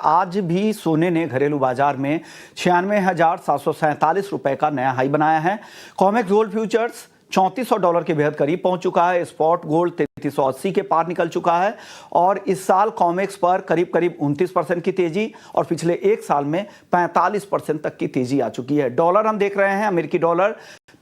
आज भी सोने ने घरेलू बाजार में 96,747 रुपए का नया हाई बनाया है। कॉमेक्स गोल्ड फ्यूचर्स $3400 के बेहद करीब पहुंच चुका है। स्पॉट गोल्ड 3380 के पार निकल चुका है और इस साल कॉमेक्स पर करीब 29% की तेजी और पिछले एक साल में 45% तक की तेजी आ चुकी है। डॉलर हम देख रहे हैं, अमेरिकी डॉलर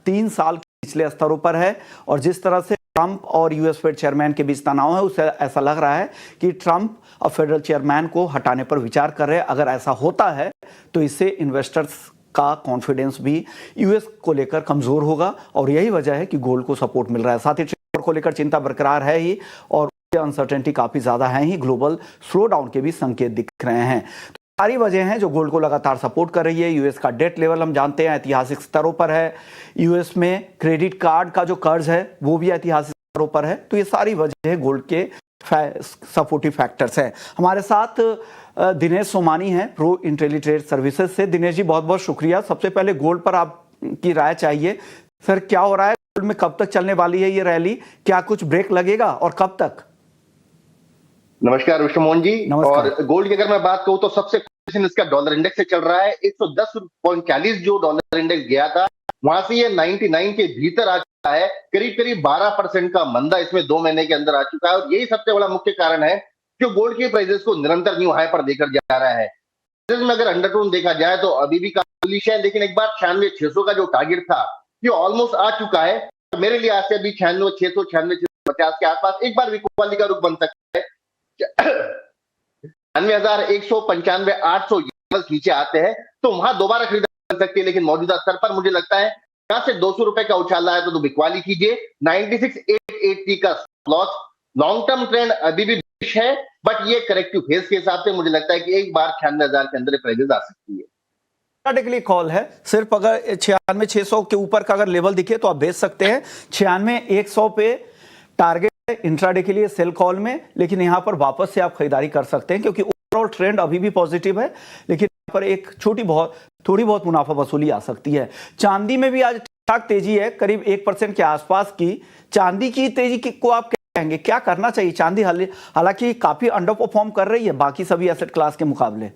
3 साल के पिछले स्तरों पर है और जिस तरह से ट्रंप और यूएस फेड चेयरमैन के बीच तनाव है, उससे ऐसा लग रहा है कि ट्रंप और फेडरल चेयरमैन को हटाने पर विचार कर रहे हैं। अगर ऐसा होता है तो इससे इन्वेस्टर्स का कॉन्फिडेंस भी यूएस को लेकर कमजोर होगा और यही वजह है कि गोल्ड को सपोर्ट मिल रहा है। साथ ही ट्रेड को लेकर चिंता बरकरार है ही और अनसर्टेनिटी काफी ज्यादा है ही। ग्लोबल स्लो डाउन के भी संकेत दिख रहे हैं। तो सारी वजह हैं जो गोल्ड को लगातार सपोर्ट कर रही है। यूएस का डेट लेवल हम जानते हैं ऐतिहासिक स्तरों पर है। यूएस में क्रेडिट कार्ड का जो कर्ज है वो भी ऐतिहासिक स्तरों पर है। तो ये सारी वजह गोल्ड के सपोर्टिव फैक्टर्स हैं। हमारे साथ दिनेश सोमानी हैं प्रो इंटेलीट्रेड सर्विसेज से। दिनेश जी बहुत बहुत शुक्रिया। सबसे पहले गोल्ड पर आपकी राय चाहिए। सर क्या हो रहा है गोल्ड में, कब तक चलने वाली है ये रैली? क्या कुछ ब्रेक लगेगा और कब तक? नमस्कार विष्णु मोहन जी। और गोल्ड की अगर मैं बात करूं तो सबसे इसका डॉलर इंडेक्स से चल रहा है 110.40 जो डॉलर इंडेक्स गया था वहां से ये 99 के भीतर आ चुका है। करीब 12% का मंदा इसमें 2 महीने के अंदर आ चुका है और यही सबसे बड़ा मुख्य कारण है जो गोल्ड के प्राइसेस को निरंतर न्यू हाई पर देकर जा रहा है। में अगर अंडरटोन देखा जाए तो अभी भी काफी बुलिश है, लेकिन एक बार 96,600 का जो टारगेट था ये ऑलमोस्ट आ चुका है। मेरे लिए आज से अभी 96,600 96,650 के आसपास एक बार विकोवाली का रुख बन सकता है। 91,195 800 नीचे आते हैं तो वहां दोबारा खरीदारी कर सकती है, लेकिन मौजूदा स्तर पर मुझे लगता है यहाँ से 200 रुपए का उछाल आया तो बिकवाली कीजिए। 96,880 का लॉस। लॉन्ग टर्म ट्रेंड अभी भी है बट ये करेक्टिव फेज के हिसाब से मुझे लगता है कि एक बार 96,000 के अंदर प्राइसेस आ सकती है। के लिए कॉल है सिर्फ अगर 96,600 के ऊपर का अगर लेवल दिखे तो आप बेच सकते हैं। 96,100 पे टारगेट है इंट्राडे के लिए सेल कॉल में, लेकिन यहां पर वापस से आप खरीदारी कर सकते हैं क्योंकि ओवरऑल ट्रेंड अभी भी पॉजिटिव है, लेकिन यहां पर एक थोड़ी बहुत मुनाफा वसूली आ सकती है। चांदी में भी आज ठीक तेजी है, करीब 1% के आसपास की चांदी की तेजी को आप कहेंगे क्या करना चाहिए? चांदी हालांकि काफी अंडर परफॉर्म कर रही है बाकी सभी एसेट क्लास के मुकाबले।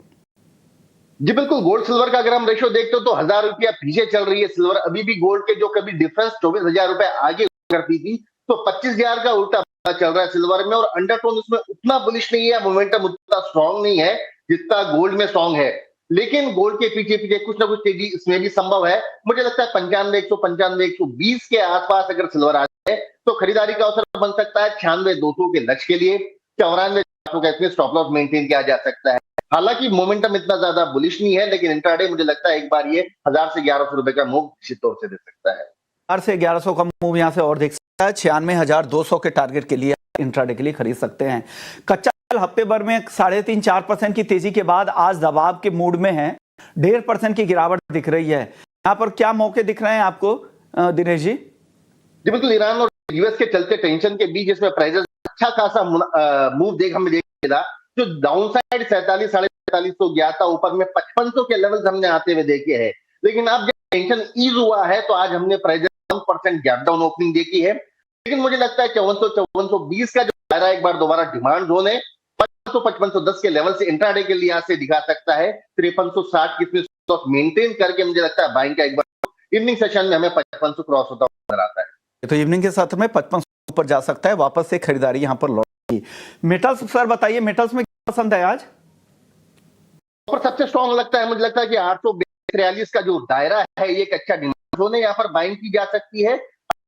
जी बिल्कुल, गोल्ड सिल्वर का अगर हम रेशो देखते हो तो 1,000 रुपया पीछे चल रही है सिल्वर। अभी भी गोल्ड के जो कभी डिफरेंस 24,000 रुपए आगे करती थी तो 25,000 का उल्टा चल रहा है सिल्वर में और अंडरटोन उसमें उतना बुलिश नहीं है, मोमेंटम उतना स्ट्रॉन्ग नहीं है जितना गोल्ड में स्ट्रॉन्ग है। लेकिन गोल्ड के पीछे कुछ ना कुछ तेजी इसमें भी संभव है। मुझे लगता है 95,195 120 के आसपास अगर सिल्वर आ जाए तो खरीदारी का अवसर बन सकता है। 96,200 के लक्ष्य के लिए 94,400 का इसमें स्टॉप लॉस मेंटेन किया जा सकता है। हालांकि मोमेंटम इतना ज्यादा बुलिश नहीं है, लेकिन इंट्राडे मुझे लगता है एक बार ये 1,000 से 1,100 रुपए का मूव निश्चित तौर से दे सकता है। 1,000 से 1,100 का मूव यहां से और देख सकता है। 96,200 के टारगेट के लिए इंट्राडे के लिए खरीद सकते हैं। कच्चा तेल हफ्ते भर में 3.5-4% की तेजी के बाद आज दबाव के मूड में है। 1.5% की गिरावट दिख रही है। यहाँ पर क्या मौके दिख रहे हैं आपको दिनेश जी? जी बिल्कुल, ईरान और यूएस के चलते टेंशन के बीच इसमें प्राइसेस अच्छा खासा मूव हमें देखा। जो डाउन साइड 47-47.5 गया था, ऊपर में 5500 के लेवल्स हमने आते हुए देखे हैं। लेकिन अब जब टेंशन ईज हुआ है तो आज हमने प्राइसेस 1% गैप डाउन ओपनिंग देखी है। लेकिन मुझे लगता है 5420 का जो दायरा एक बार दोबारा डिमांड जोन है 5510 के लेवल से इंट्राडे के लिए से दिखा सकता है। 5360 की मेंटेन करके मुझे लगता है बाइंग का एक बार इवनिंग सेशन में हमें 5500 क्रॉस होता नजर आता है। तो इवनिंग के साथ में 5500 ऊपर जा सकता है, वापस से खरीदारी यहां पर लौटेगी। मेटल्स सर बताइए, मेटल्स में क्या पसंद है आज? और सबसे स्ट्रॉन्ग लगता है मुझे लगता है कि 843 का जो दायरा है ये एक अच्छा डिमांड जोन है, यहाँ पर बाइंग की जा सकती है।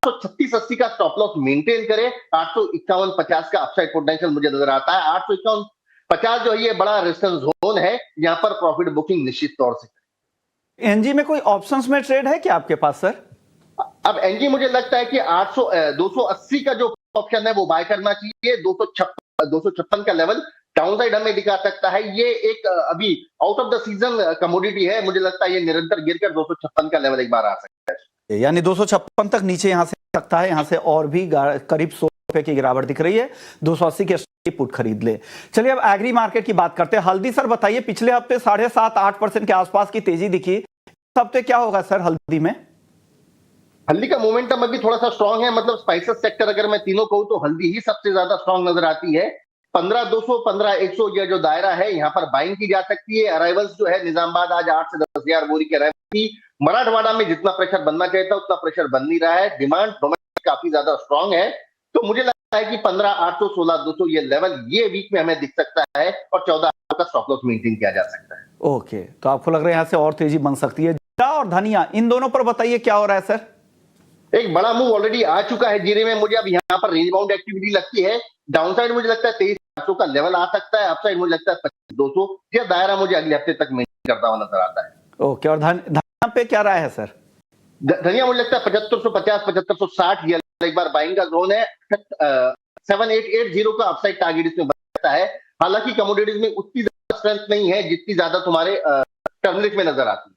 836-80 का स्टॉप लॉस मेंटेन करे। 851-50 का अपसाइड पोटेंशियल मुझे नजर आता है। 851-50 जो है ये बड़ा रेजिस्टेंस जोन है, यहाँ पर प्रॉफिट बुकिंग निश्चित तौर से। एनजी में कोई ऑप्शंस में ट्रेड है क्या आपके पास सर? अब एनजी मुझे लगता है कि 280 का जो ऑप्शन है वो बाय करना चाहिए। 256 का लेवल डाउनसाइड हमें दिखा सकता है। ये एक अभी out of the season commodity है, मुझे लगता है ये निरंतर गिरकर 256 का लेवल एक बार आ सकता है। यानी 256 तक नीचे यहां से सकता है। यहां से और भी करीब 100 रुपए की गिरावट दिख रही है। 280 के पुट खरीद ले। चलिए अब एग्री मार्केट की बात करते हैं। हल्दी सर बताइए, पिछले हफ्ते 7.5-8% के आसपास की तेजी दिखी, इस हफ्ते क्या होगा सर हल्दी में? हल्दी का मोमेंटम अभी थोड़ा सा स्ट्रांग है, मतलब स्पाइसेस सेक्टर अगर मैं तीनों कहूं तो हल्दी ही सबसे ज्यादा स्ट्रांग नजर आती है। 15,200 15,100 यह जो दायरा है यहाँ पर बाइंग की जा सकती है। अराइवल्स जो है निजामाबाद आज 8 से 10,000 बोरी की अराइवल थी। मराठवाड़ा में जितना प्रेशर बनना चाहिए था उतना प्रेशर बन नहीं रहा है। डिमांड डोमेस्टिक काफी ज्यादा स्ट्रांग है, तो मुझे लगता है कि 15,800 16,200 ये लेवल ये वीक में हमें दिख सकता है और 14,000 का स्टॉप लॉस मेंटेन किया जा सकता है। ओके, तो आपको लग रहा है यहाँ से और तेजी बन सकती है। जीरा और धनिया, इन दोनों पर बताइए क्या हो रहा है सर? एक बड़ा मूव ऑलरेडी आ चुका है जीरे में। मुझे अब यहाँ पर रेंज बाउंड एक्टिविटी लगती है। डाउनसाइड मुझे लगता है 23,800 का लेवल आ सकता है, अपसाइड मुझे लगता है 25,200। यह दायरा मुझे अगले हफ्ते तक मेंटेन करता हुआ नजर आता है। ओके, और धनिया पे क्या राय है सर? धनिया मुझे लगता है 7550 7560 ये एक बार बाइंग का जोन है। 7880 का अपसाइड टारगेट इसमें बन सकता है। हालांकि कमोडिटीज में उतनी ज्यादा स्ट्रेंथ नहीं है जितनी ज्यादा तुम्हारे टर्मरिक में नजर आती है।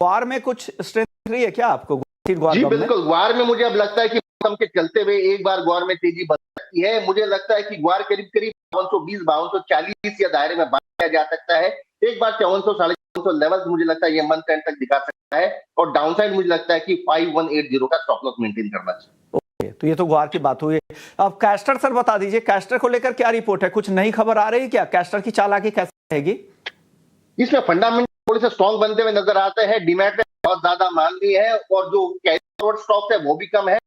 ग्वार में कुछ स्ट्रेंथ रही है क्या आपको? जी बिल्कुल, ग्वार में मुझे अब लगता है कि मौसम के चलते हुए एक बार ग्वार में तेजी बन सकती है। मुझे लगता है कि ग्वार करीब करीब 5220 5240 या दायरे में बांधा जा सकता है। एक बार 5400 5400 लेवल मुझे लगता है ये मंथ एंड तक दिखा सकता है, और डाउनसाइड मुझे लगता है कि 5180 का स्टॉप लॉस मेंटेन करना चाहिए। ओके, तो ये तो ग्वार की बात हुई। अब कैस्टर सर बता दीजिए, कैस्टर को लेकर क्या रिपोर्ट है? कुछ नई खबर आ रही है क्या? कैस्टर की चालाकी कैसे रहेगी? इसमें फंडामेंटल थोड़े से स्ट्रॉन्ग बनते हुए नजर आते हैं। डिमैट में बहुत ज्यादा मांग नहीं है और जो कैरी फॉरवर्ड स्टॉक है वो भी कम है,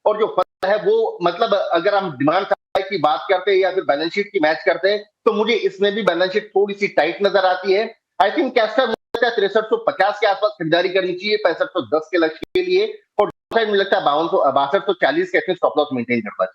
और जो फंड है वो मतलब अगर हम डिमांड सप्लाई की बात करते हैं या फिर बैलेंस शीट की मैच करते हैं तो मुझे इसमें भी बैलेंस शीट थोड़ी सी टाइट नजर आती है। आई थिंक कैस्टर 6350 के आसपास खरीदारी करनी चाहिए 6510 के लक्ष्य के लिए, और मुझे लगता है 6240 के स्टॉप लॉस मेंटेन करना चाहिए।